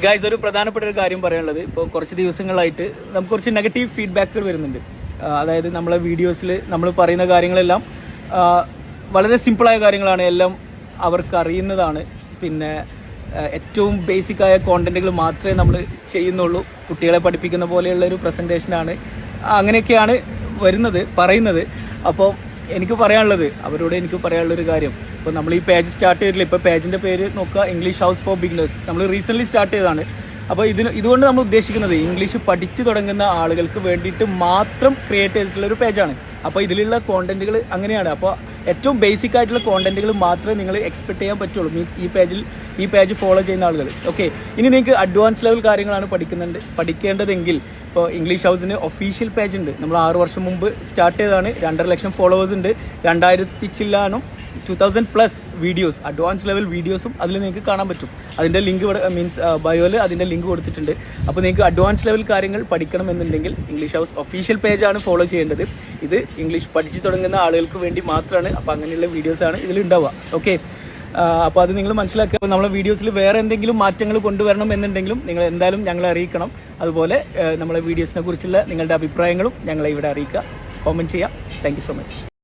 Guys, ഒരു പ്രധാനപ്പെട്ട ഒരു കാര്യം പറയാനുള്ളത്, ഇപ്പോൾ കുറച്ച് ദിവസങ്ങളായിട്ട് നമുക്ക് കുറച്ച് നെഗറ്റീവ് ഫീഡ്ബാക്കുകൾ വരുന്നുണ്ട്. അതായത് നമ്മളെ വീഡിയോസിൽ നമ്മൾ പറയുന്ന കാര്യങ്ങളെല്ലാം വളരെ സിമ്പിളായ കാര്യങ്ങളാണ്, എല്ലാം അവർക്ക് അറിയുന്നതാണ്. പിന്നെ ഏറ്റവും ബേസിക്കായ കോണ്ടന്റുകൾ മാത്രമേ നമ്മൾ ചെയ്യുന്നുള്ളൂ, കുട്ടികളെ പഠിപ്പിക്കുന്ന പോലെയുള്ള ഒരു പ്രസൻറ്റേഷനാണ്, അങ്ങനെയൊക്കെയാണ് പറയുന്നത്. അപ്പോൾ എനിക്ക് പറയാനുള്ളൊരു കാര്യം, ഇപ്പോൾ നമ്മൾ ഈ പേജ് സ്റ്റാർട്ട് ചെയ്തിട്ടില്ല. ഇപ്പോൾ പേജിൻ്റെ പേര് നോക്കുക, ഇംഗ്ലീഷ് ഹൗസ് ഫോർ ബിഗിനേഴ്സ്. നമ്മൾ റീസെൻ്റ്ലി സ്റ്റാർട്ട് ചെയ്തതാണ്. അപ്പോൾ ഇതുകൊണ്ട് നമ്മൾ ഉദ്ദേശിക്കുന്നത് ഇംഗ്ലീഷ് പഠിച്ചു തുടങ്ങുന്ന ആളുകൾക്ക് വേണ്ടിയിട്ട് മാത്രം ക്രിയേറ്റ് ചെയ്തിട്ടുള്ള ഒരു പേജാണ്. അപ്പോൾ ഇതിലുള്ള കോണ്ടന്റുകൾ അങ്ങനെയാണ്. അപ്പോൾ ഏറ്റവും ബേസിക് ആയിട്ടുള്ള കോണ്ടന്റുകൾ മാത്രമേ നിങ്ങൾ എക്സ്പെക്ട് ചെയ്യാൻ പറ്റുള്ളൂ. മീൻസ് ഈ പേജ് ഫോളോ ചെയ്യുന്ന ആളുകൾ. ഓക്കെ, ഇനി നിങ്ങൾക്ക് അഡ്വാൻസ് ലെവൽ കാര്യങ്ങളാണ് പഠിക്കേണ്ടതെങ്കിൽ ഇപ്പോൾ ഇംഗ്ലീഷ് ഹൗസിന് ഒഫീഷ്യൽ പേജ് ഉണ്ട്. നമ്മൾ 6 വർഷം മുമ്പ് സ്റ്റാർട്ട് ചെയ്തതാണ്. 2.5 ലക്ഷം ഫോളോവേഴ്സ് ഉണ്ട്. 2000+ വീഡിയോസ്, അഡ്വാൻസ് ലെവൽ വീഡിയോസും അതിൽ നിങ്ങൾക്ക് കാണാൻ പറ്റും. അതിൻ്റെ ലിങ്ക് ബയോയിൽ അതിൻ്റെ ലിങ്ക് കൊടുത്തിട്ടുണ്ട്. അപ്പോൾ നിങ്ങൾക്ക് അഡ്വാൻസ് ലെവൽ കാര്യങ്ങൾ പഠിക്കണമെന്നുണ്ടെങ്കിൽ ഇംഗ്ലീഷ് ഹൗസ് ഒഫീഷ്യൽ പേജാണ് ഫോളോ ചെയ്യേണ്ടത്. ഇത് ഇംഗ്ലീഷ് പഠിച്ചു തുടങ്ങുന്ന ആളുകൾക്ക് വേണ്ടി മാത്രമാണ്. അപ്പോൾ അങ്ങനെയുള്ള വീഡിയോസാണ് ഇതിലുണ്ടാവുക. ഓക്കെ, അപ്പോൾ അത് നിങ്ങൾ മനസ്സിലാക്കുക. നമ്മളെ വീഡിയോസിൽ വേറെ എന്തെങ്കിലും മാറ്റങ്ങൾ കൊണ്ടുവരണം എന്നുണ്ടെങ്കിലും നിങ്ങൾ എന്തായാലും ഞങ്ങളെ അറിയിക്കണം. അതുപോലെ നമ്മളെ വീഡിയോസിനെ കുറിച്ചുള്ള നിങ്ങളുടെ അഭിപ്രായങ്ങളും ഞങ്ങളെ ഇവിടെ അറിയിക്കുക, കോമെൻറ്റ് ചെയ്യുക. Thank you so much.